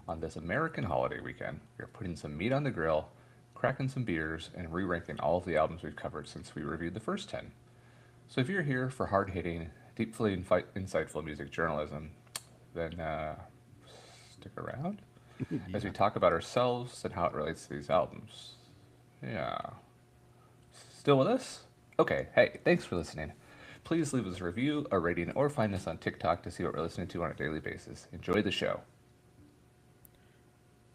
On this American holiday weekend, we are putting some meat on the grill, cracking some beers, and re ranking all of the albums we've covered since we reviewed the first 10. So if you're here for hard hitting, deeply insightful music journalism, then stick around as we Yeah. talk about ourselves and how it relates to these albums. Yeah. Still with us? Okay, hey, thanks for listening. Please leave us a review, a rating, or find us on TikTok to see what we're listening to on a daily basis. Enjoy the show.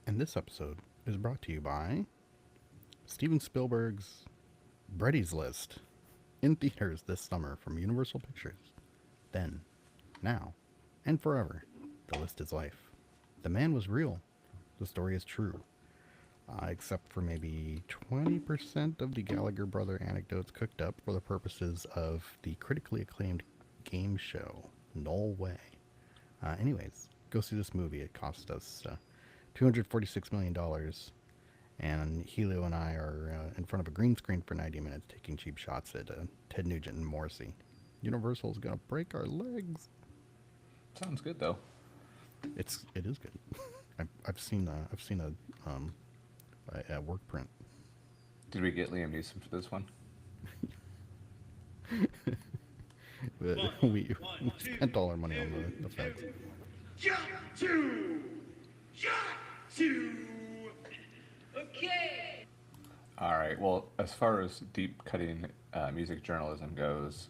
And this episode is brought to you by Steven Spielberg's Brady's List in theaters this summer from Universal Pictures. Then, now, and forever. The list is life. The man was real. The story is true. Except for maybe 20% of the Gallagher brother anecdotes cooked up for the purposes of the critically acclaimed game show. No way. Anyways, go see this movie. It cost us $246 million. Dollars. And Helio and I are in front of a green screen for 90 minutes taking cheap shots at Ted Nugent and Morrissey. Universal's going to break our legs. Sounds good though. It is good. I've seen a work print. Did we get Liam Neeson for this one? We spent all our money on the effects. Got to! Got to! Okay! All right. Well, as far as deep cutting music journalism goes,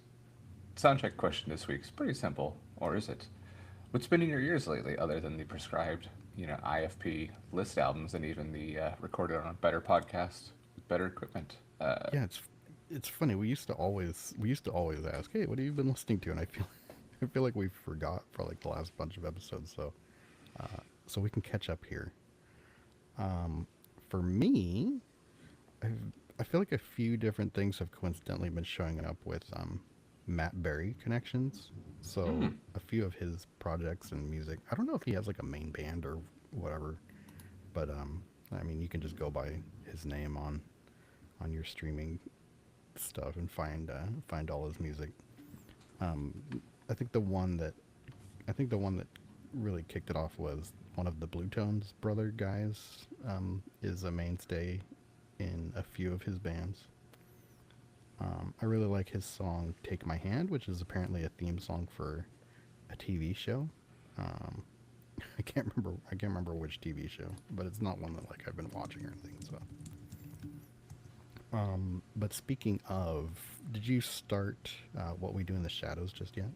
soundcheck question this week is pretty simple, or is it? What's been in your ears lately, other than the prescribed, IFP list albums and even the recorded on a better podcast with better equipment? Yeah, it's funny. We used to always ask, "Hey, what have you been listening to?" And I feel like we forgot for like the last bunch of episodes. So we can catch up here. For me, I've, I feel like a few different things have coincidentally been showing up with Matt Berry connections. So Mm. a few of his projects and music. I don't know if he has like a main band or whatever, but I mean, you can just go by his name on your streaming stuff and find all his music. Um, I think the one that I think the one that really kicked it off was one of the Blue Tones brother guys is a mainstay in a few of his bands. I really like his song "Take My Hand," which is apparently a theme song for a TV show. Um, I can't remember which TV show, but it's not one that like I've been watching or anything. So, but speaking of, did you start What We Do in the Shadows just yet?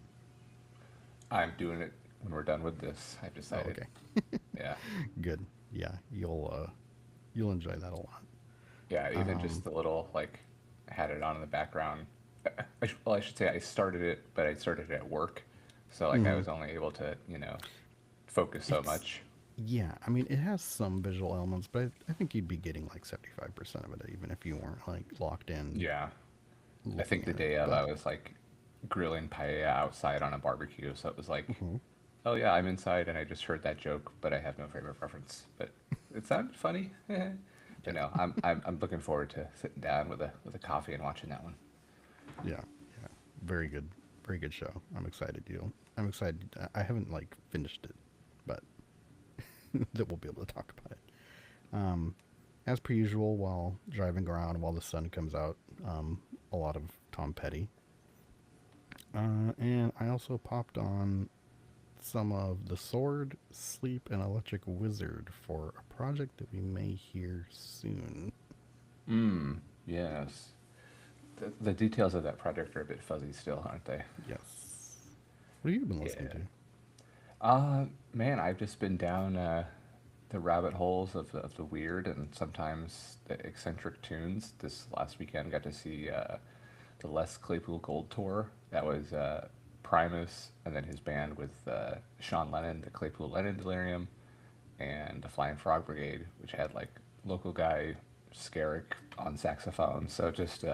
I'm doing it when we're done with this. I've Oh, decided. okay, Yeah. good. Yeah, you'll enjoy that a lot. Yeah. Even Um, just the little, like, had it on in the background. Well, I should say I started it, but I started it at work. So, like, I mhm. was only able to, focus so It's much. Yeah, I mean, it has some visual elements, but I think you'd be getting like 75% of it, even if you weren't like locked in Yeah. I looking think the at it. day of, I But was, like, grilling paella outside on a barbecue. So it was like, mhm. oh, yeah, I'm inside and I just heard that joke, but I have no frame of reference. But it sounded funny. Yeah, But no, I'm looking forward to sitting down with a coffee and watching that one. yeah, yeah, very good show. I'm excited. I'm excited. I haven't like finished it, but that we'll be able to talk about it. Um, as per usual, while driving around while the sun comes out, a lot of Tom Petty. And I also popped on some of The Sword, Sleep, and Electric Wizard for a project that we may hear soon. Mm, yes. The details of that project are a bit fuzzy still, aren't they? Yes. What have you been listening Yeah. to? Man, I've just been down the rabbit holes of the weird and sometimes the eccentric tunes. This last weekend, got to see the Les Claypool Gold Tour. That was Primus and then his band with Sean Lennon, the Claypool Lennon Delirium, and the Flying Frog Brigade, which had like local guy Scarrick on saxophone. So just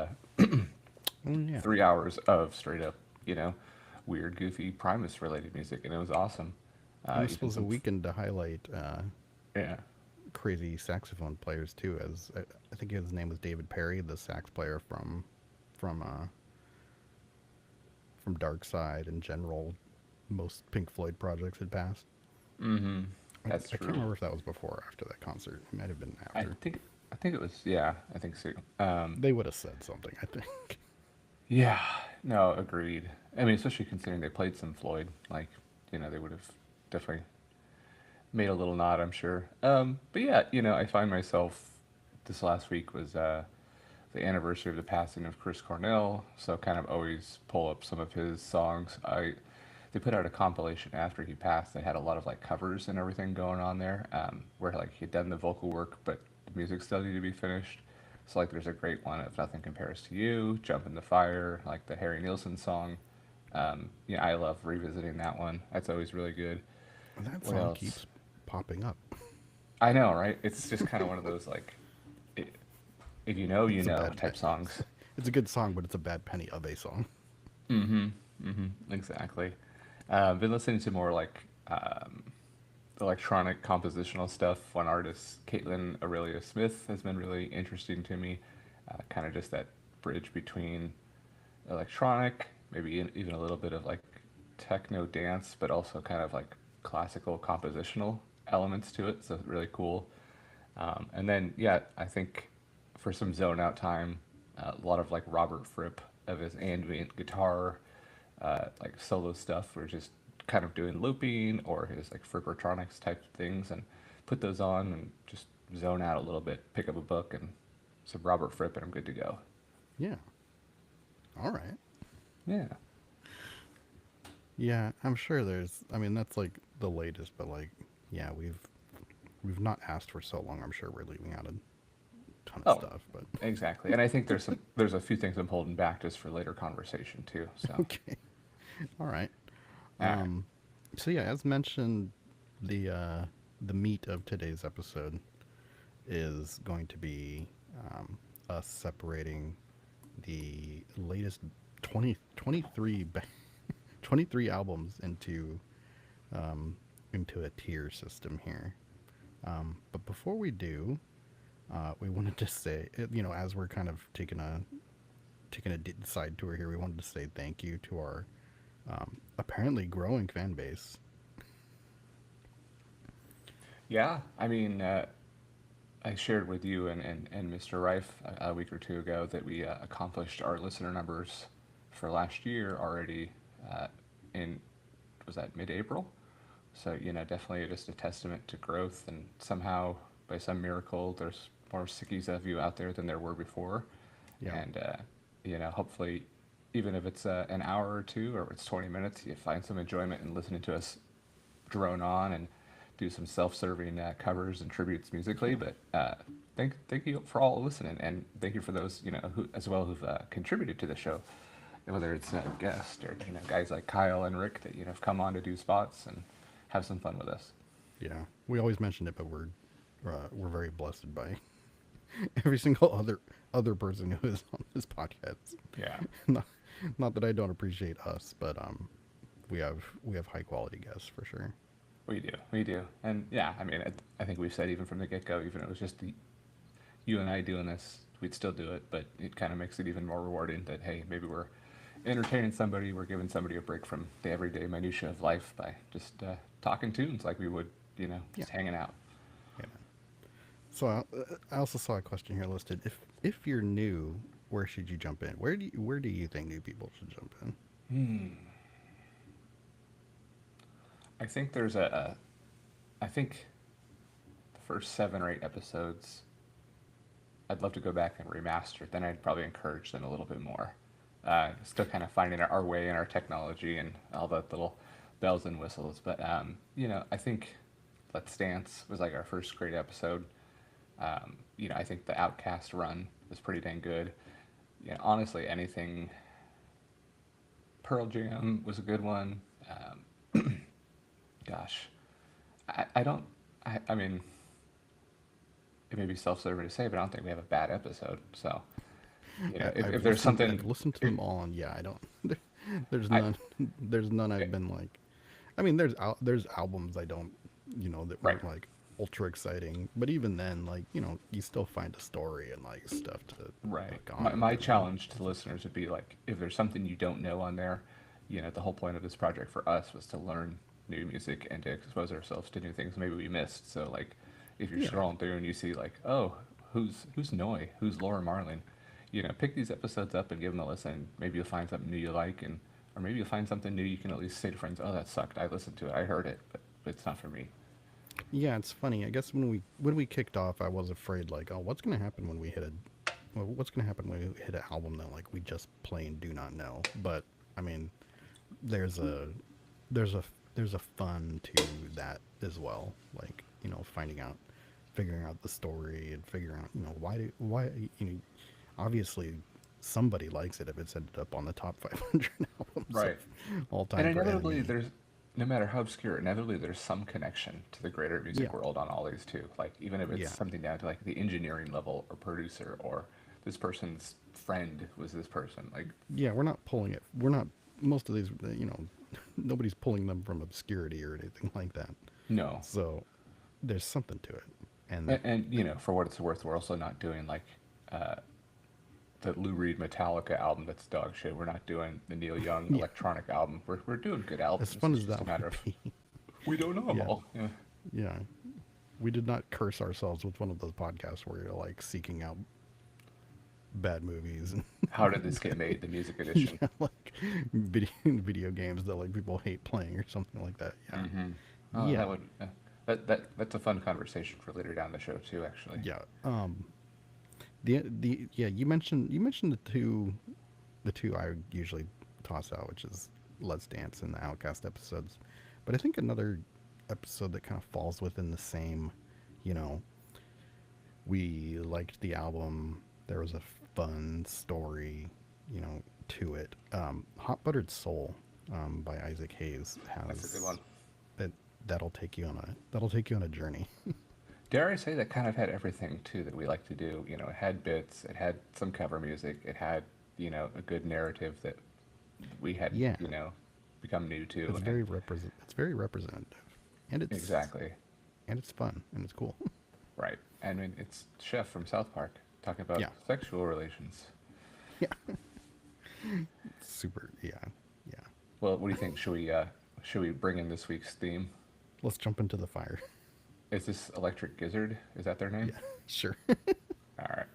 Oh, yeah. 3 hours of straight up, you know, weird, goofy Primus related music, and it was awesome. And this Even was a some, weekend to highlight yeah, crazy saxophone players, too, as I think his name was David Perry, the sax player from uh, from Dark Side and general most Pink Floyd projects had passed. That's I can't true. remember if that was before or after that concert. It might have been I after. think I think it was, yeah, I think so. They would have said something, I think. Yeah, no, agreed. I mean, especially considering they played some Floyd, like, they would have definitely made a little nod, I'm sure. But yeah, I find myself this last week was the anniversary of the passing of Chris Cornell, so kind of always pull up some of his songs. They put out a compilation after he passed that had a lot of like covers and everything going on there, where like he'd done the vocal work, but the music still needed to be finished. So like, there's a great one of "Nothing Compares to You," "Jump in the Fire," like the Harry Nilsson song. Yeah, I love revisiting that one. That's always really good. And that What song else? keeps popping up. I know, right? It's just kind of one of those like, I if you know, you It's a know bad type songs. it's a good song, but it's a bad penny of a song. Mm-hmm. Mm-hmm. Exactly. Been listening to more like electronic compositional stuff. One artist, Caitlin Aurelia Smith, has been really interesting to me. Kind of just that bridge between electronic, maybe even a little bit of like techno dance, but also kind of like classical compositional elements to it. So really cool. And then, yeah, I think for some zone out time, a lot of like Robert Fripp of his ambient guitar, like solo stuff, or just kind of doing looping or his like Frippertronics type things, and put those on and just zone out a little bit, pick up a book and some Robert Fripp, and I'm good to go. Yeah. All right. Yeah. Yeah, I'm sure there's. I mean, that's like the latest, but like, yeah, we've not asked for so long. I'm sure we're leaving out a ton of Oh, stuff, but exactly. And I think there's a few things I'm holding back just for later conversation too. So, okay. All right. all right. Um, so yeah, as mentioned, the meat of today's episode is going to be us separating the latest 23 23 albums into a tier system here. But before we do, we wanted to say, as we're kind of taking a side tour here, we wanted to say thank you to our apparently growing fan base. Yeah, I mean, I shared with you and Mr. Rife a week or two ago that we accomplished our listener numbers for last year already in, was that mid-April? So, definitely just a testament to growth, and somehow, by some miracle, there's more sickies of you out there than there were before. Yeah, And, hopefully, even if it's an hour or two or it's 20 minutes, you find some enjoyment in listening to us drone on and do some self-serving covers and tributes musically. But thank you for all listening, and thank you for those who as well who've contributed to the show, whether it's a guest or guys like Kyle and Rick that have come on to do spots and have some fun with us. yeah. We always mention it, but we're very blessed by every single other person who is on this podcast. Yeah, not, not that I don't appreciate us, but we have high quality guests for sure. we do, and yeah, I mean, I think we've said even from the get-go, even if it was just you and I doing this, we'd still do it. But it kind of makes it even more rewarding that, hey, maybe we're entertaining somebody, we're giving somebody a break from the everyday minutia of life by just talking tunes like we would, Yeah. just hanging out. Yeah. So I also saw a question here listed. If you're new, where should you jump in? Where do you think new people should jump in? I think I think the first 7 or 8 episodes, I'd love to go back and remaster. Then I'd probably encourage them a little bit more. Still kind of finding our way in our technology and all the little bells and whistles. But I think Let's Dance was like our first great episode. I think the Outcast run was pretty dang good. Honestly, anything. Pearl Jam was a good one. Gosh, I don't. I mean, it may be self-serving to say, but I don't think we have a bad episode. So, if there's something, I've listened to if, them all, and yeah, I don't. There's I, none. There's none I've been like. I mean, there's albums I don't, that right, weren't like ultra exciting, but even then, like you still find a story and like stuff to right. hook My, on my to. challenge to listeners would be like, if there's something you don't know on there, the whole point of this project for us was to learn new music and to expose ourselves to new things maybe we missed. So like, if you're Yeah. scrolling through and you see like, oh, who's Noi, who's Laura Marling, pick these episodes up and give them a listen. Maybe you'll find something new you like, and or maybe you'll find something new you can at least say to friends, oh, that sucked. I listened to it. I heard it, but it's not for me. Yeah, it's funny. I guess when we kicked off, I was afraid like, oh, what's gonna happen when we hit a, well, what's gonna happen when we hit an album that like we just plain do not know. But I mean, there's a there's a there's a fun to that as well. Like figuring out the story and figuring out why obviously somebody likes it if it's ended up on the top 500 albums Right. of all time And for inevitably, enemy. there's no matter how obscure, inevitably there's some connection to the greater music Yeah, world on all these too. Like even if it's yeah, something down to like the engineering level or producer or this person's friend was this person. Like yeah. We're not pulling it. We're not. Most of these, nobody's pulling them from obscurity or anything like that. no. So there's something to it, and And for what it's worth, we're also not doing like uh, the Lou Reed Metallica album that's dog shit. We're not doing the Neil Young yeah, electronic album. We're doing good as albums. fun It's as just a that matter would of be, we don't know them yeah, all. Yeah. yeah. We did not curse ourselves with one of those podcasts where you're like seeking out bad movies and How did this get made? The music edition. yeah, like video games that like people hate playing or something like that. Yeah, Mm-hmm. Oh, yeah, that would that's a fun conversation for later down the show too. Actually, yeah. The yeah, you mentioned the two I usually toss out, which is Let's Dance and the Outcast episodes. But I think another episode that kind of falls within the same, you know, we liked the album. There was a fun story, to it. Hot Buttered Soul, by Isaac Hayes that's a good has one. that that'll take you on a journey. Dare I say that kind of had everything too that we like to do. It had bits, it had some cover music, it had a good narrative that we had Yeah, become new to, it's and very representative, and exactly it's fun and it's cool. right. I mean, it's Chef from South Park talking about Yeah, sexual relations. yeah, super. Yeah, yeah. Well, what do you think? Should we bring in this week's theme? Let's jump into the fire. Is this Electric Gizzard? Is that their name? Yeah, sure. All right.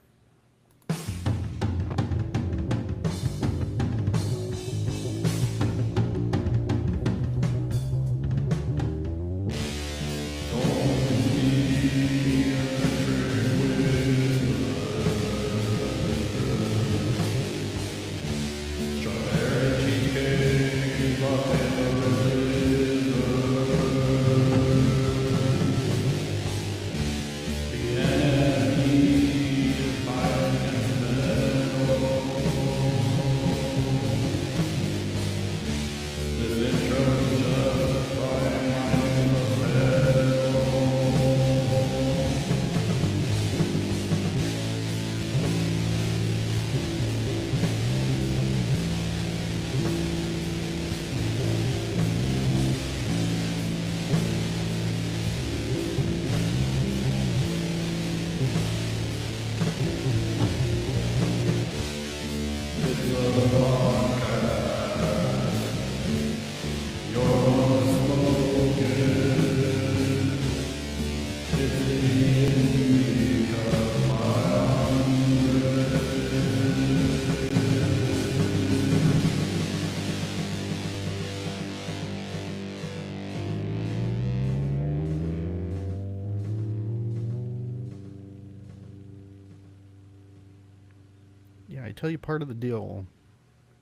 Yeah, I tell you, part of the deal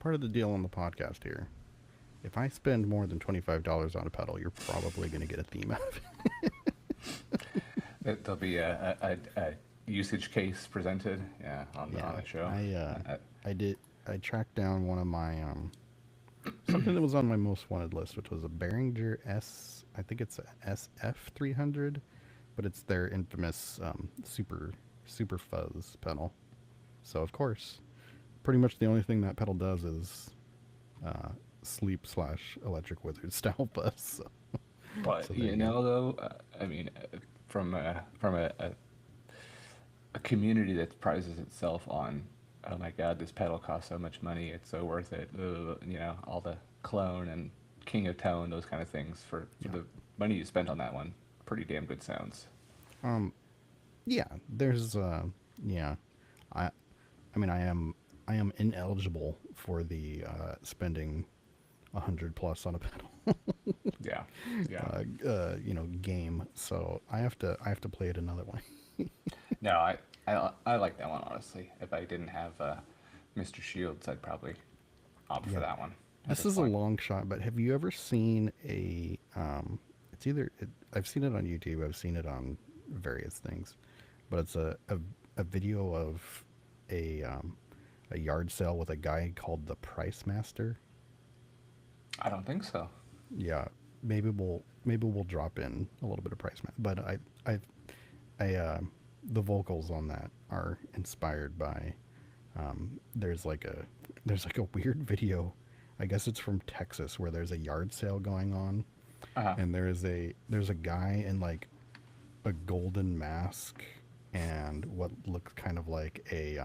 on the podcast here. If I spend more than $25 on a pedal, you're probably going to get a theme out of it. There'll be a usage case presented, yeah, on Yeah, the show. Uh, I tracked down one of my something that was on my most wanted list, which was a Behringer I think it's a SF 300, but it's their infamous super fuzz pedal. So of course, pretty much the only thing that pedal does is sleep/electric wizard style buzz. So but there you go. though, I mean, from a community that prizes itself on, oh my God, this pedal costs so much money, it's so worth it. All the clone and King of Tone, those kind of things for the money you spent on that one. Pretty damn good sounds. Yeah, there's yeah. I I mean I am ineligible for the spending 100 plus on a pedal Yeah, yeah. game. So I have to play it another way. No, I like that one honestly. If I didn't have Mr. Shields, I'd probably opt for Yeah. that one at This this is a point. long shot, but have you ever seen a it's either I've seen it on YouTube, I've seen it on various things, but it's a video of a yard sale with a guy called the Price Master. I don't think so. Yeah, maybe we'll drop in a little bit of Price Master, but I the vocals on that are inspired by there's like a weird video. I guess it's from Texas where there's a yard sale going on, Uh-huh. and there's a guy in like a golden mask and what looks kind of like a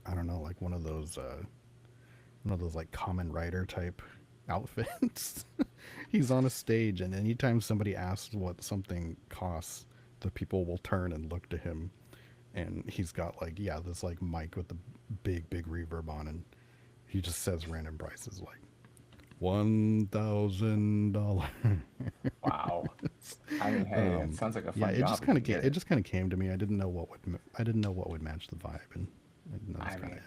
I don't know, like one of those like common writer type outfits. He's on a stage, and anytime somebody asks what something costs, the people will turn and look to him, and he's got like, yeah, this like mic with the big reverb on, and he just says random prices like $1,000. Wow. I mean, hey, it sounds like a Yeah, fun job if you get it it. just kind of came to me. I didn't know what would match the vibe, and I that's kind mean,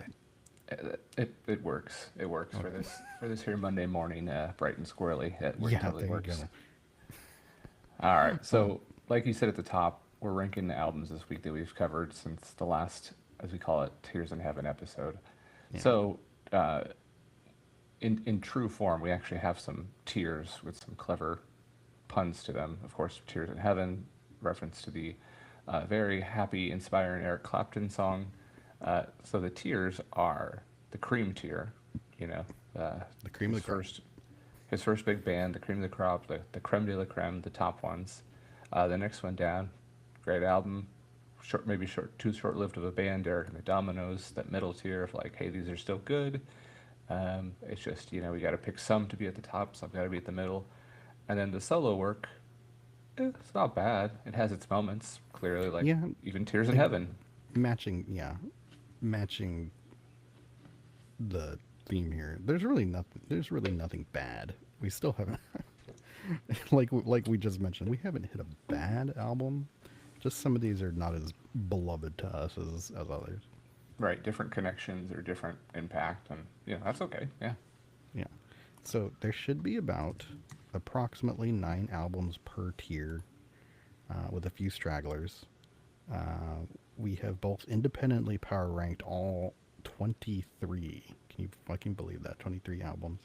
of it. it works. It works for this here Monday morning, bright and squirrely. It Yeah, totally there you works. go. All right. So, like you said at the top, we're ranking the albums this week that we've covered since the last, as we call it, Tears in Heaven episode. Yeah. So, in true form, we actually have some tiers with some clever puns to them. Of course, Tears in Heaven, reference to the very happy, inspiring Eric Clapton song. So the tiers are the cream tier, you know, The cream of his the crop. his first big band, the cream of the crop, the creme de la creme, the top ones. The next one down, great album, too short-lived of a band, Derek and the Dominoes. That middle tier of like, hey, these are still good. It's just, we got to pick some to be at the top, some got to be at the middle. And then the solo work, it's not bad. It has its moments, clearly, like Yeah, even Tears in like Heaven. matching the theme here. There's really nothing bad. We still haven't like we just mentioned, we haven't hit a bad album. Just some of these are not as beloved to us as others. Right, different connections or different impact, and that's okay. Yeah. Yeah. So there should be about approximately 9 albums per tier, with a few stragglers. We have both independently power ranked all 23. Can you fucking believe that? 23 albums.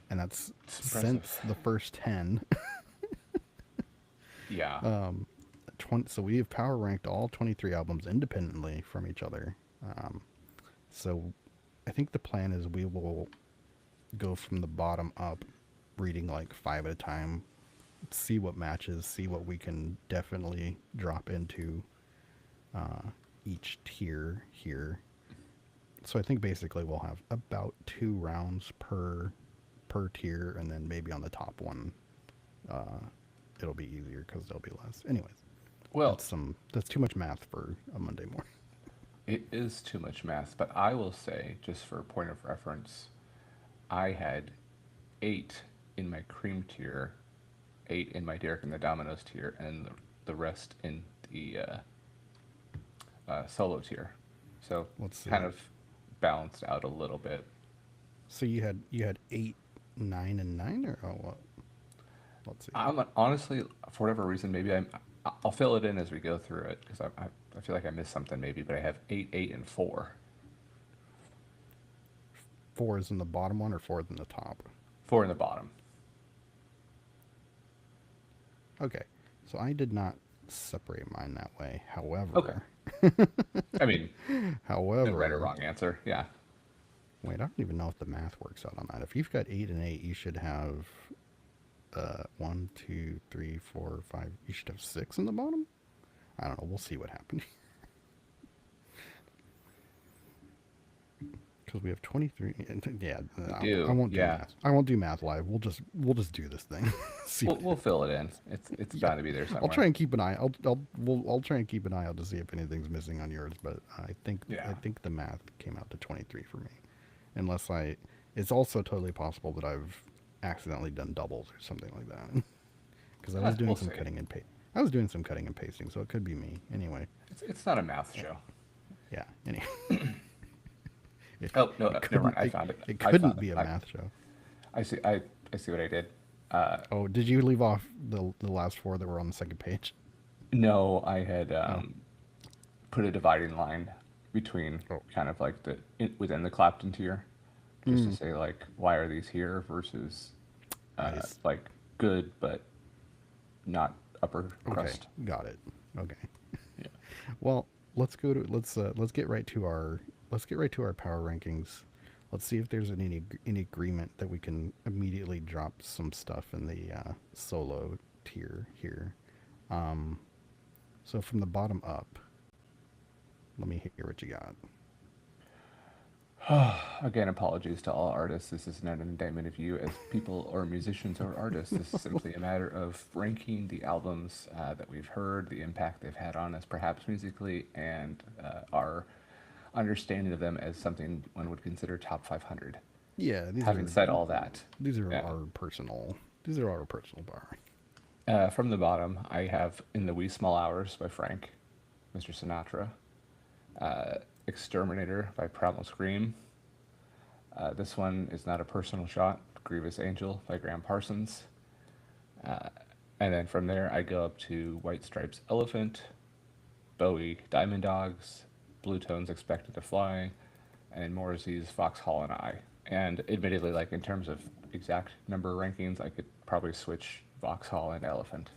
And that's It's since impressive. the first 10. Yeah. 20, so we have power ranked all 23 albums independently from each other. So I think the plan is we will go from the bottom up, reading like 5 at a time, see what matches, see what we can definitely drop into each tier here. So I think basically we'll have about 2 rounds per tier, and then maybe on the top one, it'll be easier because there'll be less. Anyways, Well, that's too much math for a Monday morning. it is too much math, but I will say, just for a point of reference, I had 8 in my cream tier, 8 in my Derek and the Dominoes tier, and the rest in the solo tier. So Let's see. kind of balanced out a little bit. So you had 8, 9, and 9, or what? Let's see. I'm honestly, for whatever reason, maybe I'll fill it in as we go through it because I feel like I missed something maybe, but I have 8, 8, and 4. 4 is in the bottom one, or 4 is in the top? 4 in the bottom. Okay, so I did not separate mine that way. Okay. I mean, no right or however, wrong answer. Yeah. wait, I don't even know if the math works out on that. If you've got 8 and 8, you should have 1, 2, 3, 4, 5. You should have 6 in the bottom. I don't know. We'll see what happens. because we have 23. Yeah, We I do, won't do yeah. math. I won't do math live. We'll just do this thing. See We'll what we'll fill it in. It's Yeah, bound to be there I'll try somewhere. and keep an eye. I'll try and keep an eye out to see if anything's missing on yours. But I Yeah. think the math came out to 23 for me, unless I. It's also totally possible that I've accidentally done doubles or something like that, because I was doing We'll some see. cutting and paste. I was doing some cutting and pasting, so it could be me. Anyway, It's not a math show. yeah. Anyway, it, Oh no, it never couldn't. mind. I found it. It I couldn't found it. be a math show. I see. I see what I did. Oh, did you leave off the last four that were on the second page? No, I had Oh, put a dividing line between oh, kind of like within the Clapton tier, just to mm, say like why are these here versus nice. like good but not upper Okay, crust. got it. Okay. Yeah. Well, let's get right to our power rankings. Let's see if there's any agreement that we can immediately drop some stuff in the solo tier here. Um, so from the bottom up, let me hear what you got. Again, apologies to all artists. This is not an indictment of you as people or musicians or artists. This is simply a matter of ranking the albums that we've heard, the impact they've had on us, perhaps musically, and our understanding of them as something one would consider top 500. Yeah, Having said all that, these are yeah. our personal bar. From the bottom, I have In the Wee Small Hours by Frank, Mr. Sinatra, Exterminator by Primal Scream. This one is not a personal shot, Grievous Angel by Graham Parsons. Uh, and then from there, I go up to White Stripes Elephant, Bowie Diamond Dogs, Blue Tones Expected to Fly, and Morrissey's Foxhole and I. And admittedly, like in terms of exact number rankings, I could probably switch Vauxhall and Elephant.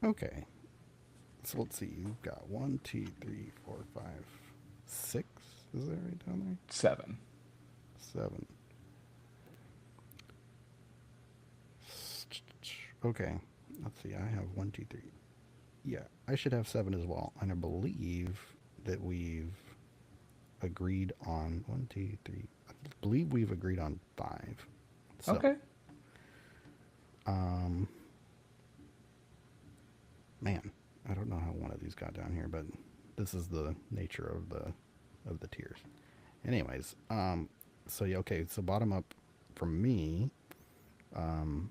Okay, so let's see. You've got 1, 2, 3, 4, 5, 6. Is that right down there? 7. 7. Okay, let's see. I have 1, 2, 3. Yeah, I should have 7 as well. And I believe that we've agreed on 1, 2, 3. I believe we've agreed on 5. So, Okay. um, man, I don't know how one of these got down here, but this is the nature of the tiers. Anyways, so yeah, okay, so bottom up from me, um,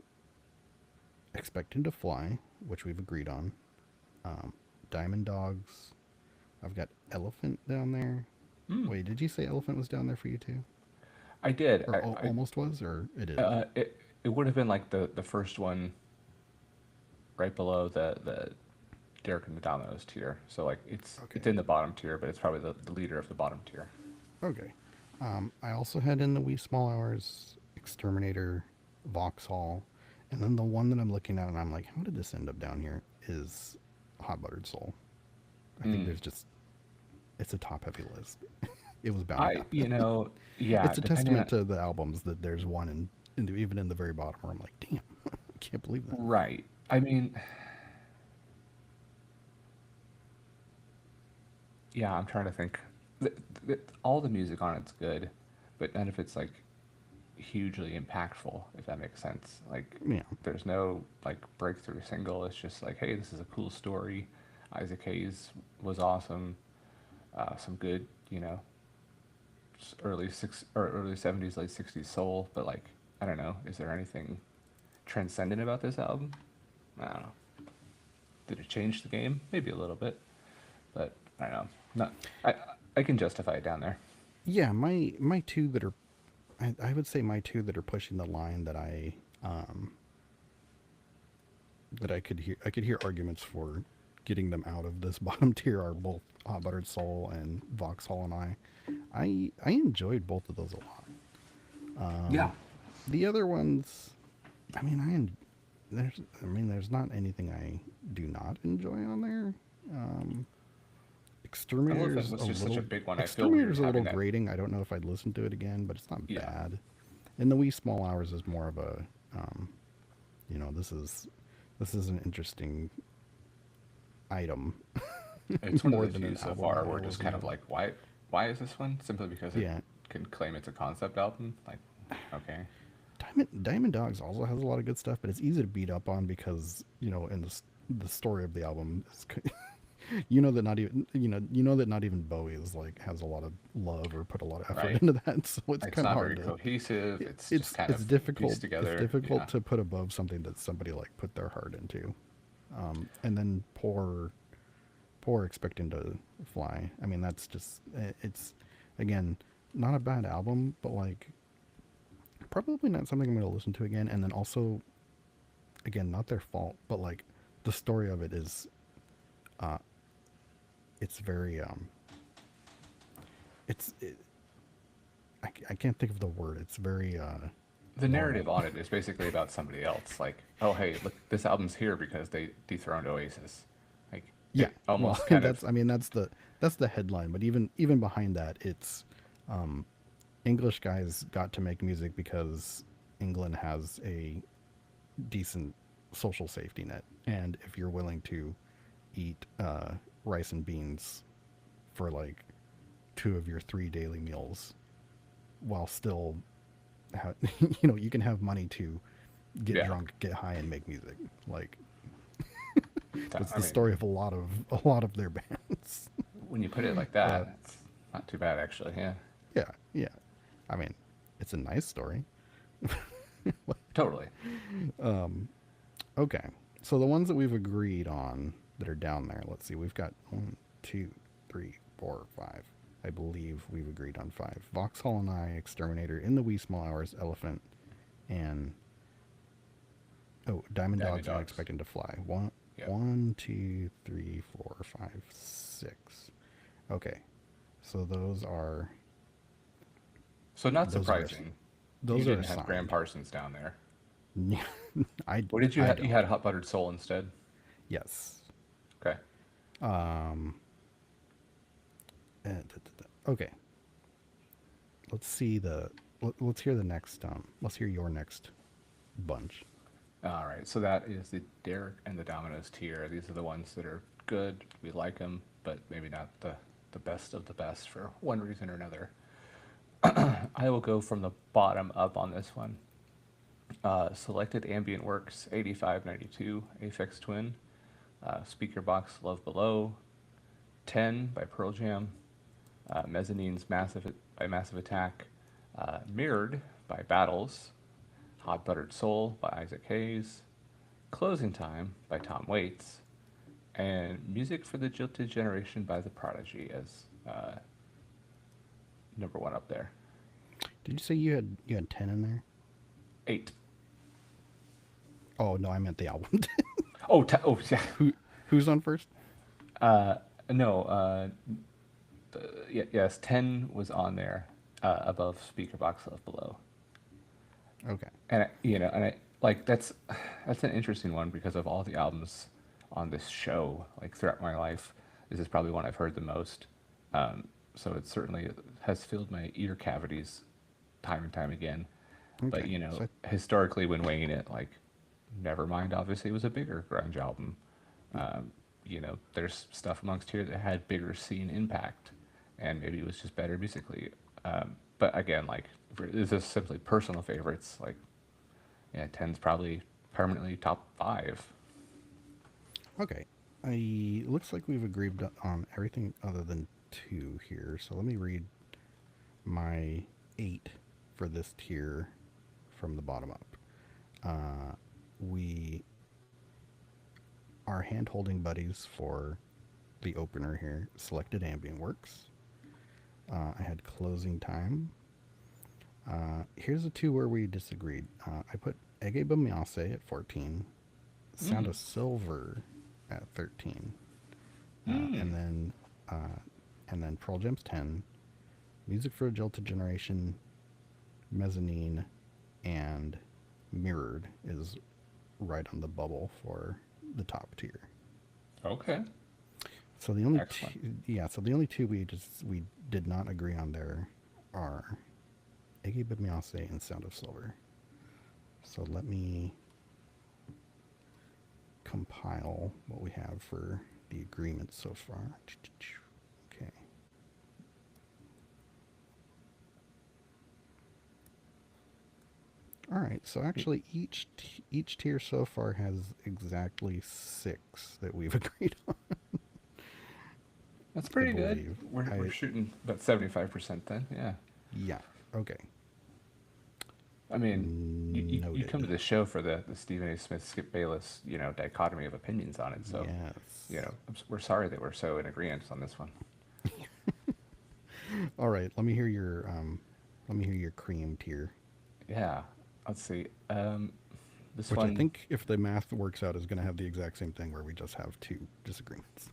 Expecting to Fly, which we've agreed on. Diamond Dogs. I've got Elephant down there. Mm. Wait, did you say Elephant was down there for you too? I did. Or almost was, or it is? It would have been like the first one right below the Derek and the Dominoes tier. So like Okay. it's in the bottom tier, but it's probably the leader of the bottom tier. Okay. I also had In the Wee Small Hours, Exterminator, Vauxhall, and then the one that I'm looking at and I'm like, how did this end up down here? Is Hot Buttered Soul. I think Mm. it's a top heavy list. It was bound to happen. Yeah, It's a depending testament on, to the albums that there's one even in the very bottom where I'm like, damn, I can't believe that. right. I mean, yeah, I'm trying to think. All the music on it's good, but none of it's like hugely impactful, if that makes sense. Like, Yeah. there's no like breakthrough single. It's just like, hey, this is a cool story. Isaac Hayes was awesome. Some good, early '70s, late '60s soul. But like, I don't know. Is there anything transcendent about this album? I don't know. Did it change the game? Maybe a little bit, but I don't know. Not. I can justify it down there. Yeah, my two that are, I would say my two that are pushing the line that I could hear arguments for getting them out of this bottom tier are both Hot Buttered Soul and Vauxhall and I. I enjoyed both of those a lot. Yeah. The other ones, I mean, there's not anything I do not enjoy on there. Elephant Exterminator's was a just such little a big one. I feel weird Exterminator's a little having that. grating. I don't know if I'd listen to it again, but it's not Yeah. bad. And the Wee Small Hours is more of a, this is an interesting item. It's one of More the than few an so album far that I where will just kind of do. like, why is this one? Simply because it Yeah, can claim it's a concept album. Like, okay, Diamond Dogs also has a lot of good stuff, but it's easy to beat up on because in the story of the album is, that not even Bowie is like has a lot of love or put a lot of effort right? into that, so it's It's kind of not very hard to. cohesive. It's just It's kind it's of difficult. pieced It's together. difficult Yeah, to put above something that somebody like put their heart into, and then poor expecting to fly. I mean, that's just it's again not a bad album, but like probably not something I'm going to listen to again. And then also, again, not their fault, but like the story of it is, uh, it's very it's it, I can't think of the word. It's very the normal. narrative on it is basically about somebody else. Like, oh hey, look, this album's here because they dethroned Oasis. Like, Yeah, it well, almost kind of that's the headline, but even behind that, it's English guys got to make music because England has a decent social safety net, and if you're willing to eat rice and beans for like two of your three daily meals, while still, you can have money to get yeah. drunk, get high, and make music. Like that's I the mean, story of a lot of their bands. when you put it like uh, that, it's not too bad actually. Yeah, yeah, yeah. I mean, it's a nice story. totally. Okay, so the ones that we've agreed on that are down there. Let's see. We've got 1, 2, 3, 4, 5. I believe we've agreed on 5. Vauxhall and I, Exterminator, In the Wee Small Hours, Elephant, and Diamond Diamond Dogs Not Dogs. Expecting to Fly. One, Yep. 1, 2, 3, 4, 5, 6. Okay, so So not those are surprising. You those are didn't have Graham assigned. Parsons down there. I What did you I have? You don't. had Hot Buttered Soul instead. Yes. Okay. Um. Okay. Let's see let's hear the next. Let's hear your next bunch. All right. So that is the Derek and the Dominoes tier. These are the ones that are good. We like them, but maybe not the best of the best for one reason or another. I will go from the bottom up on this one. Selected Ambient Works 8592 Aphex Twin. Speaker Box Love Below. 10 by Pearl Jam. Mezzanine's Massive Attack. Mirrored by Battles. Hot Buttered Soul by Isaac Hayes. Closing Time by Tom Waits. And Music for the Jilted Generation by The Prodigy as number one up there. Did you say you had 10 in there? 8. Oh no, I meant the album. Oh, yeah. Who's on first? No, yes, 10 was on there above Speaker Box Love Below. Okay. And I like that's an interesting one because of all the albums on this show, like throughout my life, this is probably one I've heard the most. So it certainly has filled my ear cavities time and time again. But Okay. So historically, when weighing it, like Nevermind obviously was a bigger grunge album. There's stuff amongst here that had bigger scene impact, and maybe it was just better musically. But again, like this is simply personal favorites. Like, yeah, 10's probably permanently top 5. okay. Looks like we've agreed on everything other than 2 here. So let me read my 8 for this tier from the bottom up. We are hand holding buddies for the opener here. Selected Ambient Works. I had Closing Time. Here's the 2 where we disagreed. I put Ege Bamiase at 14. Sound of Silver at 13. And then Pearl Jam's 10. Music for a Jilted Generation, Mezzanine, and Mirrored is right on the bubble for the top tier. Okay. So the only Excellent. so the only 2 we did not agree on there are Iggy Bamiase and Sound of Silver. So let me compile what we have for the agreement so far. Okay. All right. So actually, each tier so far has exactly 6 that we've agreed on. That's I pretty good. believe. We're shooting about 75% then. Yeah. Yeah. Okay. I mean, you come to Noted. the show for the Stephen A. Smith, Skip Bayless, dichotomy of opinions on it. So, Yes. we're sorry that we're so in agreement on this one. All right. Let me hear your cream tier, Yeah. Let's see. This which I one, think, if the math works out, is going to have the exact same thing where we just have 2 disagreements.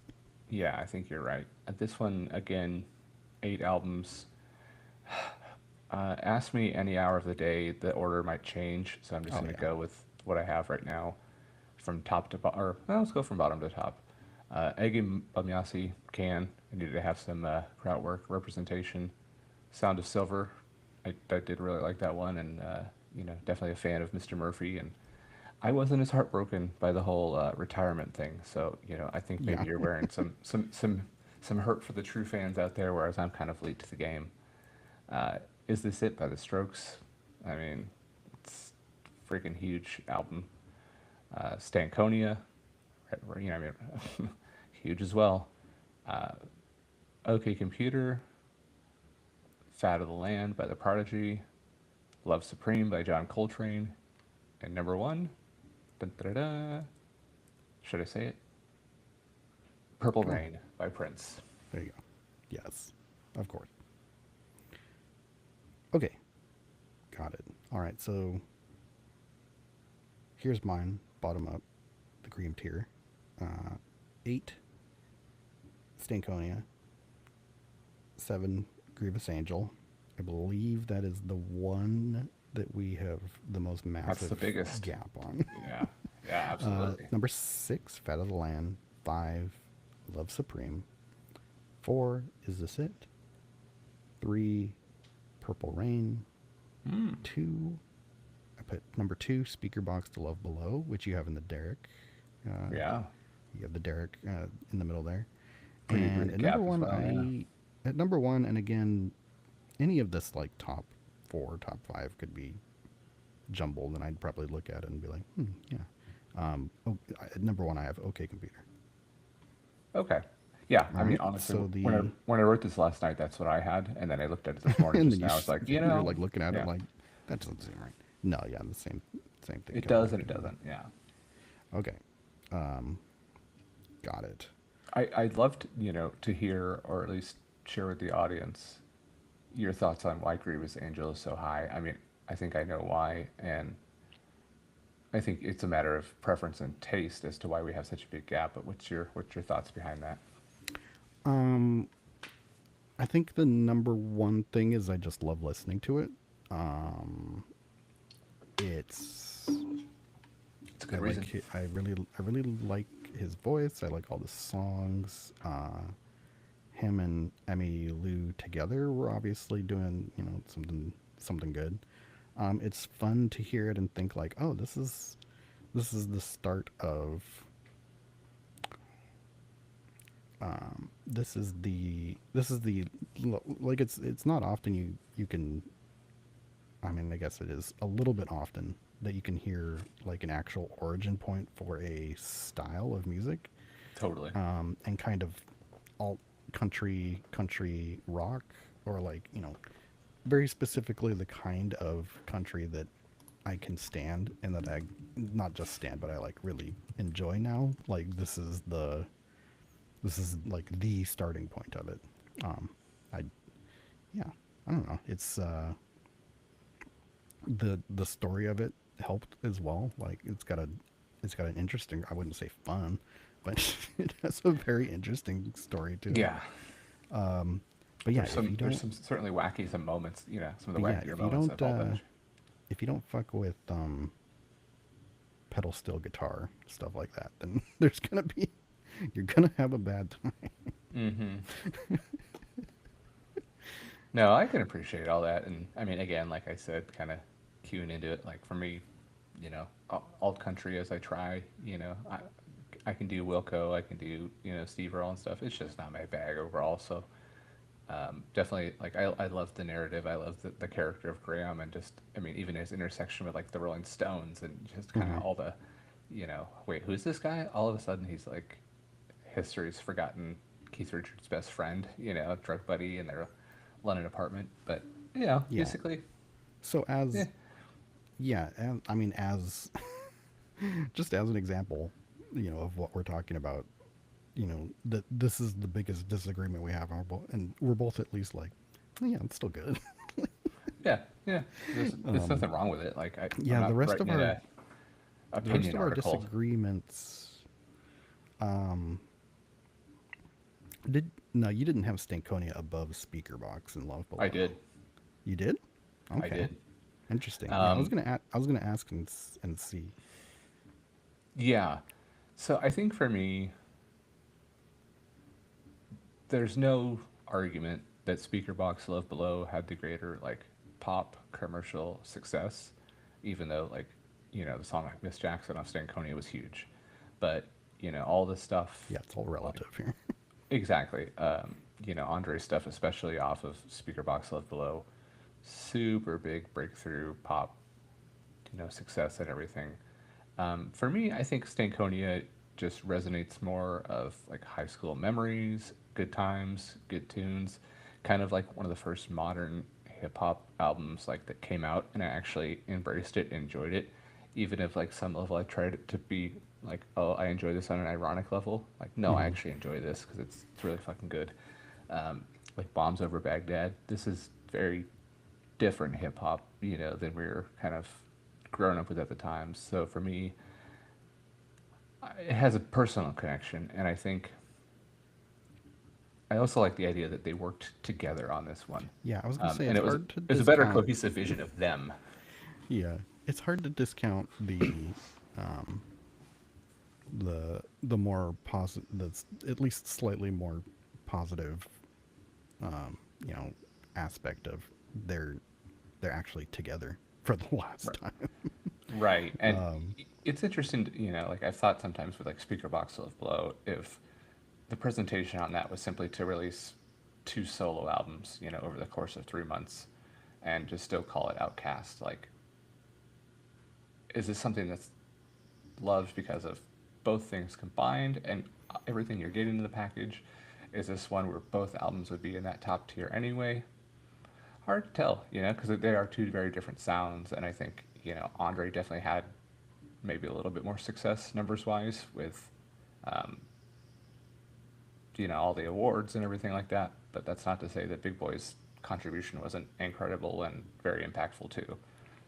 yeah, I think you're right. This one again, 8 albums. Ask me any hour of the day, the order might change, so I'm just Oh gonna yeah. go with what I have right now, from top to bottom. Or well, let's go from bottom to top. Egi Bamyasi can. I needed to have some Krautwerk representation. Sound of Silver, I did really like that one, and definitely a fan of Mr. Murphy. And I wasn't as heartbroken by the whole retirement thing. So I think Yeah. maybe you're wearing some hurt for the true fans out there, whereas I'm kind of late to the game. Uh, Is This It by The Strokes? I mean, it's a freaking huge album. Stankonia, I mean, huge as well. Uh, OK Computer, Fat of the Land by The Prodigy, Love Supreme by John Coltrane, and number one, dun, dun, dun, dun, should I say it? Purple Go ahead. Rain by Prince. There you go. Yes. Of course. Okay. Got it. All right. So here's mine. Bottom up. The cream tier. 8. Stankonia. 7. Grievous Angel. I believe that is the one that we have the most That's the massive biggest. gap on. Yeah, yeah, absolutely. Number 6, Fat of the Land. 5, Love Supreme. 4, Is This It? 3, Purple Rain. 2, I put number 2, Speaker Box to Love Below, which you have in the Derek. Yeah, You have the Derek in the middle there. pretty And big at gap number as one, well. Yeah. at number 1, and again, any of this like top 4, top 5 could be jumbled, and I'd probably look at it and be like, yeah. At number 1, I have OK Computer. Okay. Yeah, I mean, Alright, honestly, so when I wrote this last night, that's what I had, and then I looked at it this morning and just then now. It's like, you're like looking at it yeah, like, that doesn't seem right. No, yeah, the same thing. it kinda does and it happened. doesn't. Yeah, Okay, got it. I'd love to hear, or at least share with the audience, your thoughts on why Grievous Angel is so high. I mean, I think I know why, and I think it's a matter of preference and taste as to why we have such a big gap. But what's your thoughts behind that? Um, I think the number one thing is I just love listening to it. It's It's a I good reason. like I really like his voice. I like all the songs. Him and Emmy Lou together were obviously doing something good. It's fun to hear it and think like, oh, this is the start of this is the like it's not often you can. I mean, I guess it is a little bit often that you can hear like an actual origin point for a style of music, Totally. and kind of alt country rock, or like very specifically the kind of country that I can stand, and that I not just stand, but I like really enjoy now. Like this is like the starting point of it. I yeah, I don't know. It's the story of it helped as well. Like it's got an interesting, I wouldn't say fun, but it has a very interesting story to it. Yeah. But yeah, There's some certainly wacky some moments. Some of the but yeah, wackier if you moments don't of all that. if you don't fuck with pedal steel guitar stuff like that, then you're gonna have a bad time. Mm-hmm. No, I can appreciate all that, and I mean, again, like I said, kind of cueing into it. Like for me, alt country as I try. I can do Wilco, I can do Steve Earle and stuff. It's just not my bag overall. So Definitely, like I love the narrative. I love the character of Graham, and just I mean, even his intersection with like the Rolling Stones, and just kind Hmm. of all the, wait, who's this guy? All of a sudden, he's like history's forgotten Keith Richards' best friend, drug buddy in their London apartment. But Yeah. basically, So yeah, as yeah, I mean, as just as an example, of what we're talking about, that this is the biggest disagreement we have, and we're both at least like, "Oh, yeah, it's still good." yeah, yeah. There's nothing wrong with it. Like I'm Yeah, not writing it a the rest opinion of our article. disagreements. Um, did no, you didn't have Stankonia above Speaker Box and Love I Below. did, You did? I Okay, did. interesting. Yeah, Um, I was gonna ask and see. yeah. So I think for me, there's no argument that Speaker Box Love Below had the greater like pop commercial success, even though like the song like Miss Jackson off Stankonia was huge, but all the stuff Yeah, it's all like relative here. exactly Andre's stuff especially off of Speaker Box Love Below, super big breakthrough pop success and everything. For me, I think Stankonia just resonates more of like high school memories, good times, good tunes, kind of like one of the first modern hip hop albums like that came out, and I actually embraced it, enjoyed it, even if like some level I tried it to be like, oh, I enjoy this on an ironic level. Like, no, I Hmm. actually enjoy this because it's really fucking good. Like Bombs Over Baghdad. This is very different hip hop, than we were kind of grown up with at the time. So for me, it has a personal connection, and I think I also like the idea that they worked together on this one, Yeah, I was gonna say and it's it was hard to a better discount. cohesive vision of them. Yeah, it's hard to discount um, the more positive, that's at least slightly more positive, um, you know, aspect of they're they're actually together for the last Right. time. Right, and Um, it's interesting, like I've thought sometimes with like Speaker Box Love Blow, if the presentation on that was simply to release two solo albums, over the course of 3 months, and just still call it Outcast, like, is this something that's loved because of both things combined and everything you're getting in the package? Is this one where both albums would be in that top tier anyway? Hard to tell, because they are two very different sounds, and I think Andre definitely had maybe a little bit more success numbers wise with um, all the awards and everything like that. But that's not to say that Big Boy's contribution wasn't incredible and very impactful too.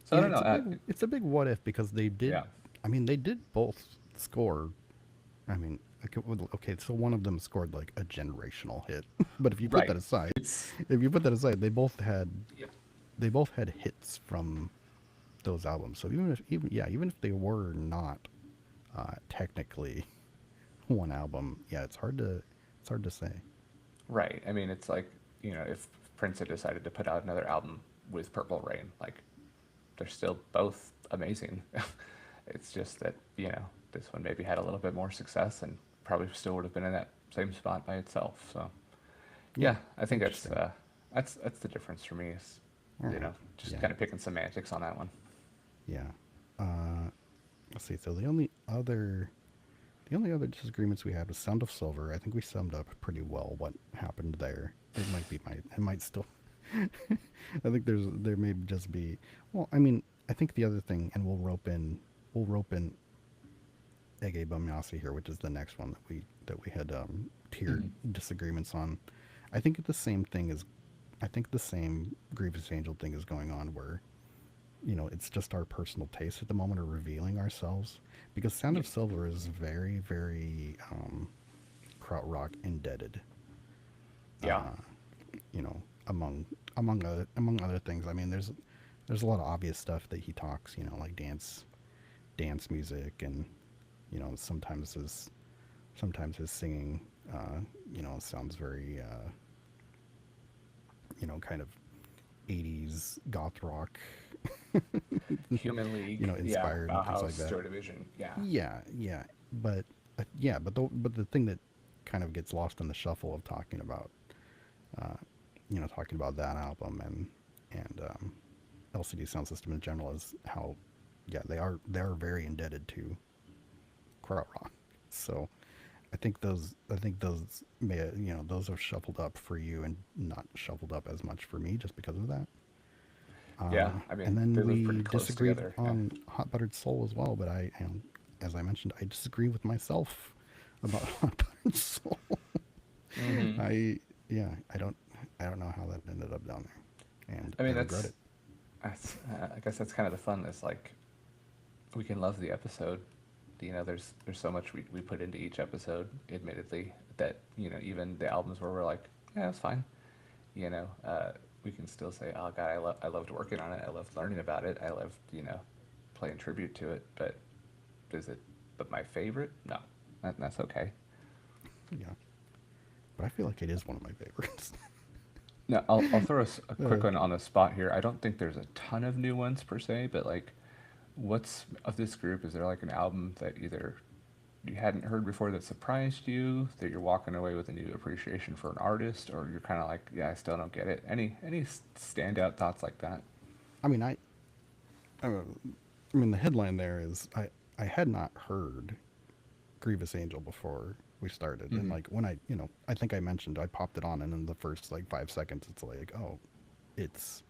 So I yeah, don't know. it's a big what if because they did. Yeah, I mean, they did both score. I mean, okay, so one of them scored like a generational hit, but if you put right. that aside, It's they both had hits from those albums. So even if they were not technically one album, yeah, it's hard to say. right. I mean, it's like if Prince had decided to put out another album with Purple Rain, like they're still both amazing. It's just that this one maybe had a little bit more success and probably still would have been in that same spot by itself. So Yeah, yeah, I think that's interesting. that's the difference for me is All right. just Yeah, kind of picking semantics on that one. yeah. Uh, let's see. So the only other disagreements we had was Sound of Silver. I think we summed up pretty well what happened there. It might still. I think there may just be. Well, I mean, I think the other thing, and we'll rope in Ege Bamyasi here, which is the next one that we had tiered Hmm. disagreements on. I think I think the same Grievous Angel thing is going on where it's just our personal taste at the moment of revealing ourselves because Sound Yeah. of Silver is very, very krautrock indebted. Yeah. Uh, among among other things. I mean, there's a lot of obvious stuff that he talks. Like dance music, and sometimes his singing. Sounds very kind of 80s goth rock, Human League. Yeah. inspired and things like Bauhaus. that. Joy Division. Yeah. Yeah, yeah, but but the thing that kind of gets lost in the shuffle of talking about talking about that album and LCD Sound System in general is how, yeah, they are very indebted to krautrock. So I think those may, those are shuffled up for you and not shuffled up as much for me just because of that. Yeah, I And mean, they then live we pretty close disagreed together. Yeah. on Hot Buttered Soul as well, but as I mentioned, I disagree with myself about Hot Buttered Soul. Hmm. I yeah, I don't know how that ended up down there, and I I mean, regret it. I guess that's kind of the fun. Is like we can love the episode. There's so much we put into each episode, admittedly, that even the albums where we're like, yeah, it's fine. You know, we can still say, oh God, I loved working on it. I loved learning about it. I loved playing tribute to it. But is it? But my favorite? No, that's okay. Yeah, but I feel like it is one of my favorites. No, I'll throw a uh, quick one on the spot here. I don't think there's a ton of new ones per se, but like, what's of this group? Is there like an album that either you hadn't heard before that surprised you, that you're walking away with a new appreciation for an artist, or you're kind of like, yeah, I still don't get it? Any standout thoughts like that? I mean, uh, the headline there is I had not heard Grievous Angel before we started, and Hmm. like when I think I mentioned I popped it on, and in the first like 5 seconds, it's like, oh, it's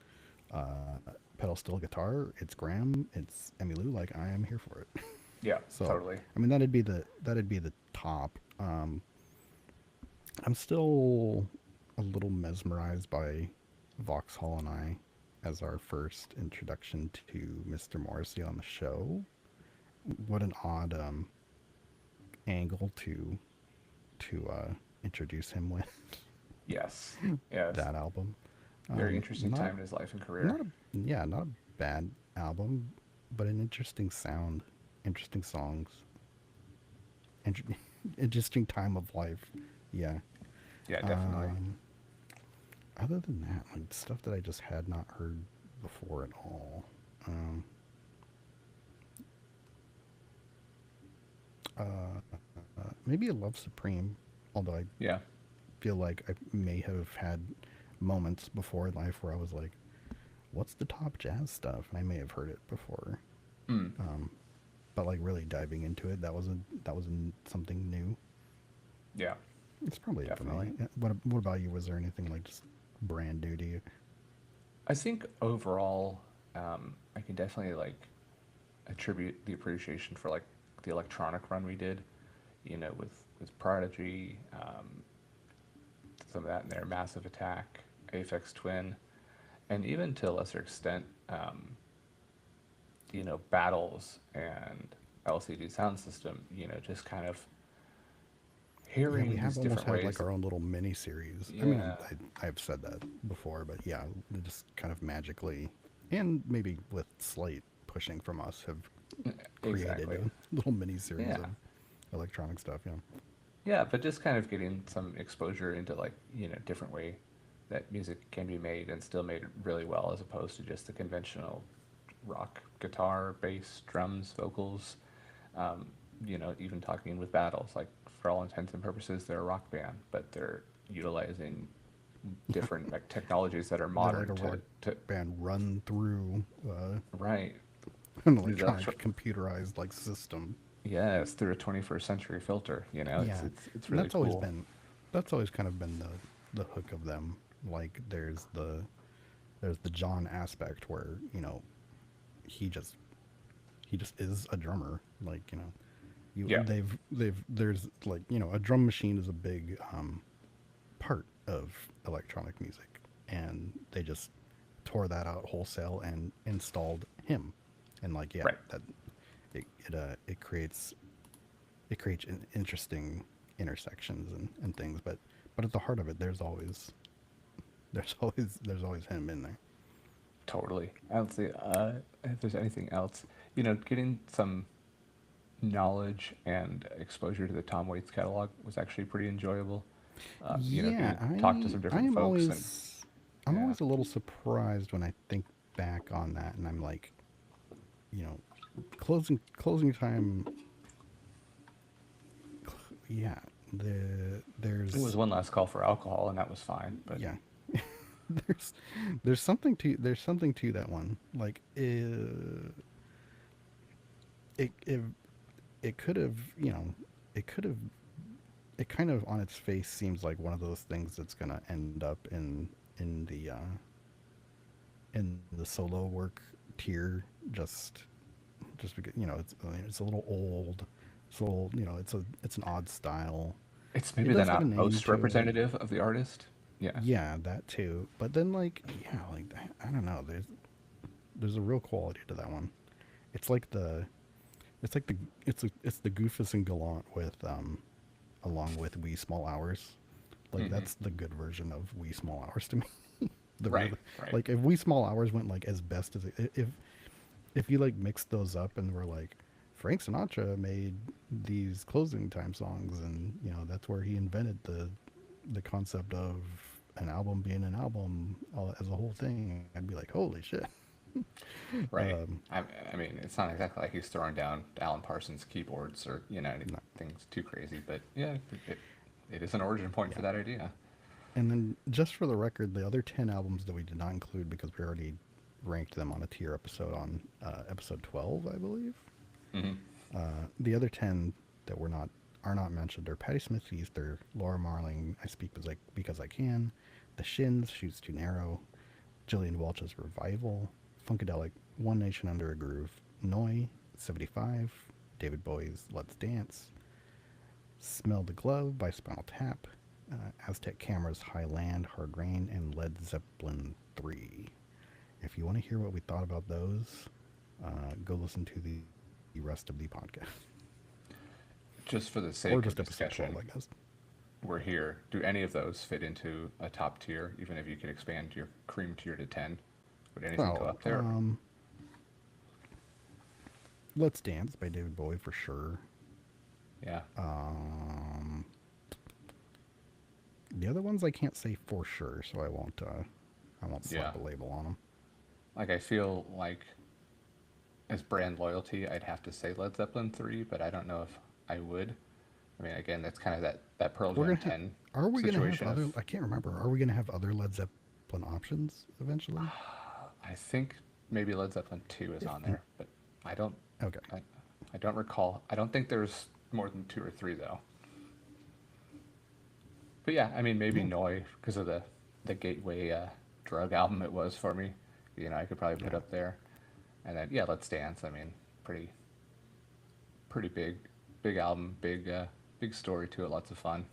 uh, pedal steel guitar, it's Graham, it's Emmylou. Like I am here for it. Yeah, So, totally. I mean, that'd be the top. I'm still a little mesmerized by Vauxhall and I as our first introduction to Mr. Morrissey on the show. What an odd angle to introduce him with Yes, yes. that album. Very interesting Not time in his life and career. not a yeah, not a bad album, but an interesting sound, interesting songs, inter- interesting time of life. Yeah. Yeah, definitely. Um, Other than that, like stuff that I just had not heard before at all. Um, Maybe a Love Supreme, although I Yeah. feel like I may have had moments before in life where I was like, "What's the top jazz stuff?" And I may have heard it before, Mm. but like really diving into it, that was something new. Yeah, It's probably it for definitely. me. What about you? Was there anything like just brand new to you? I think overall, I can definitely like attribute the appreciation for like the electronic run we did, with Prodigy, some of that in there, Massive Attack, Aphex Twin, and even to a lesser extent, Battles and LCD Sound System. Just kind of Yeah, we hearing these have almost different had ways. like our own little mini series. I mean, Yeah, I've said that before, but yeah, they just kind of magically, and maybe with slight pushing from us, have created exactly. a little mini series Yeah. of electronic stuff. Yeah. Yeah, but just kind of getting some exposure into like, different way that music can be made and still made really well as opposed to just the conventional rock, guitar, bass, drums, vocals. Um, even talking with Battles, like for all intents and purposes, they're a rock band, but they're utilizing different like technologies that are They're like modern a rock to band run through right. an These electronic computerized like system. yes, through a 21st century filter, it's Yeah, it's and really cool. that's always kind of been the hook of them. Like there's the John aspect where he just he just is a drummer. Like Yeah, there's like a drum machine is a big part of electronic music, and they just tore that out wholesale and installed him, and like yeah, right. that it creates interesting intersections and things, but at the heart of it, there's always him in there. Totally. I don't see if there's anything else. Getting some knowledge and exposure to the Tom Waits catalog was actually pretty enjoyable. Yeah, Getting talk to some I different am folks and always I'm yeah, always a little surprised when I think back on that, and I'm like, you know, closing time. Yeah, it was there's one last call for alcohol, and that was fine. But yeah, there's there's something to that one. Like it it could have, you know, it could have, it kind of on its face seems like one of those things that's gonna end up in the solo work tier, just because, you know, it's, I mean, it's a little old, it's a little, you know, it's an odd style. It's It maybe the does have a not name most to it. representative of the artist. Yeah. Yeah, that too. But then like, yeah, like I don't know. There's a real quality to that one. It's like the it's like the it's the Goofus and Gallant with along with Wee Small Hours. Like Hmm. that's the good version of Wee Small Hours to me. The Right. really, Right. like if Wee Small Hours went like as best as if you like mixed those up and were like Frank Sinatra made these closing time songs, and you know that's where he invented the concept of an album being an album all, as a whole thing. I'd be like, holy shit. Right. Um, I mean, it's not exactly like he's throwing down Alan Parsons keyboards or no, anything too crazy, but yeah, it is an origin point for yeah. that idea. And then just for the record, the other 10 albums that we did not include because we already ranked them on a tier episode on episode 12, I believe. Hmm. The other 10 that were not are not mentioned are Patti Smith's Easter, Laura Marling, I Speak Because I Can, The Shins, Shoots Too Narrow, Gillian Welch's Revival, Funkadelic, One Nation Under a Groove, Noi, 75, David Bowie's Let's Dance, Smell the Glove by Spinal Tap, Aztec Camera's High Land, Hard Rain, and Led Zeppelin 3. If you want to hear what we thought about those, go listen to the rest of the podcast. Just for the Or sake of just episode 12, discussion, I guess. we're here. Do any of those fit into a top tier, even if you could expand your cream tier to 10? Would anything go Well, up there? Let's Dance by David Bowie for sure. Yeah. Um, the other ones I can't say for sure, so I won't Yeah. slap a label on them. Like, I feel like as brand loyalty, I'd have to say Led Zeppelin 3, but I don't know if I would. I mean, again, that's kind of that Pearl We're Jam gonna have, 10 are we gonna have situation other? of, I can't remember. Are we gonna have other Led Zeppelin options eventually? I think maybe Led Zeppelin 2 is on there, but I don't, Okay. I, I don't recall. I don't think there's more than 2 or 3 though. But yeah, I mean, maybe Yeah. Noi because of the gateway drug album it was for me. I could probably put Yeah. up there, and then yeah, Let's Dance. I mean, pretty pretty big album, big story to it. Lots of fun.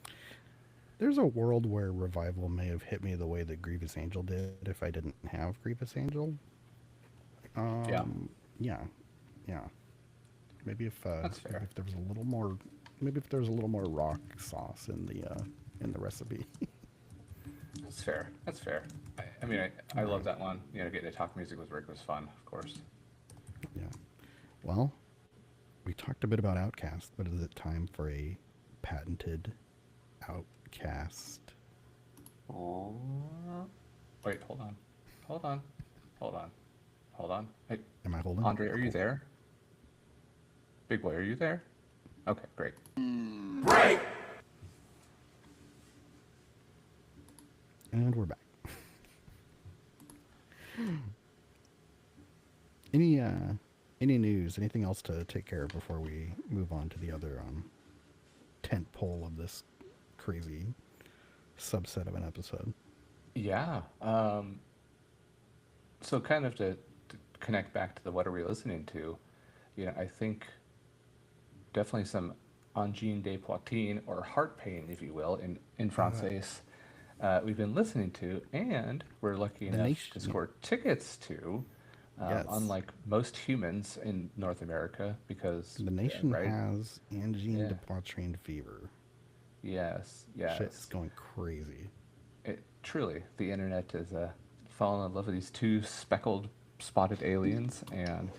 There's a world where Revival may have hit me the way that Grievous Angel did if I didn't have Grievous Angel. Yeah, Yeah, yeah. that's Maybe fair. if there was a little more, maybe if there was a little more rock sauce in the recipe. That's fair. That's fair. I mean, I love that one. Getting to talk music with Rick was fun, of course. Yeah. Well, we talked a bit about Outcast, but is it time for a patented Outcast? Oh. Wait, hold on. Hold on. Hold on. Hold on. Hey, Am I holding? Andre, are you Cool. there? Big boy, are you there? Okay, great. And we're back. Any any news? Anything else to take care of before we move on to the other tent pole of this crazy subset of an episode? Yeah. So kind of to connect back to the what are we listening to, I think definitely some angine de poitrine or heart pain, if you will, in français. We've been listening to, and we're lucky The enough nation. to score tickets to, Yes. unlike most humans in North America, because The nation right? has angine Yeah. de poitrine fever. Yes, Shit's yes. going crazy. Truly, the internet is falling in love with these two speckled, spotted aliens, and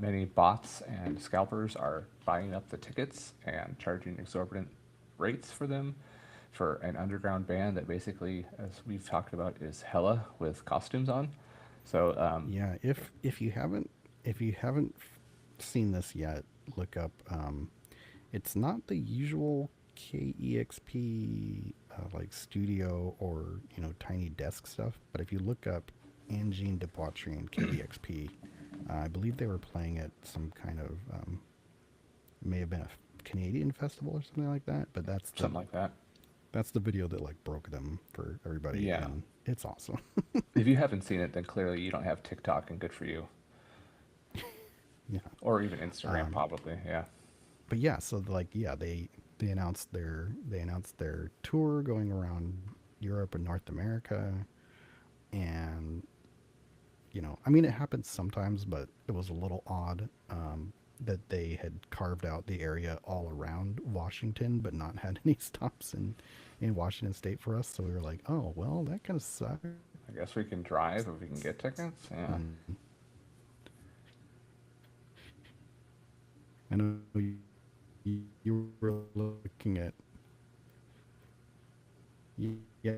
many bots and scalpers are buying up the tickets and charging exorbitant rates for them for an underground band that basically, as we've talked about, is hella with costumes on. So, Yeah, if you haven't seen this yet, look up. It's not the usual KEXP like studio or tiny desk stuff. But if you look up Angine Debauchery and KDXP, I believe they were playing at some kind of it may have been a Canadian festival or something like that. But Something like that. that's the video that like broke them for everybody, Yeah. and it's awesome. If you haven't seen it, then clearly you don't have TikTok, and good for you. Yeah. Or even Instagram, probably. Yeah. But yeah, so like yeah, they announced their tour going around Europe and North America, and I mean it happens sometimes, but it was a little odd that they had carved out the area all around Washington, but not had any stops in Washington State for us. So we were like, oh well, that kind of sucks. I guess we can drive if we can get tickets. Yeah. I know you were looking at, yeah,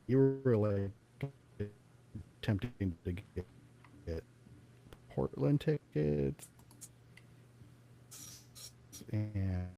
you were like attempting to get Portland tickets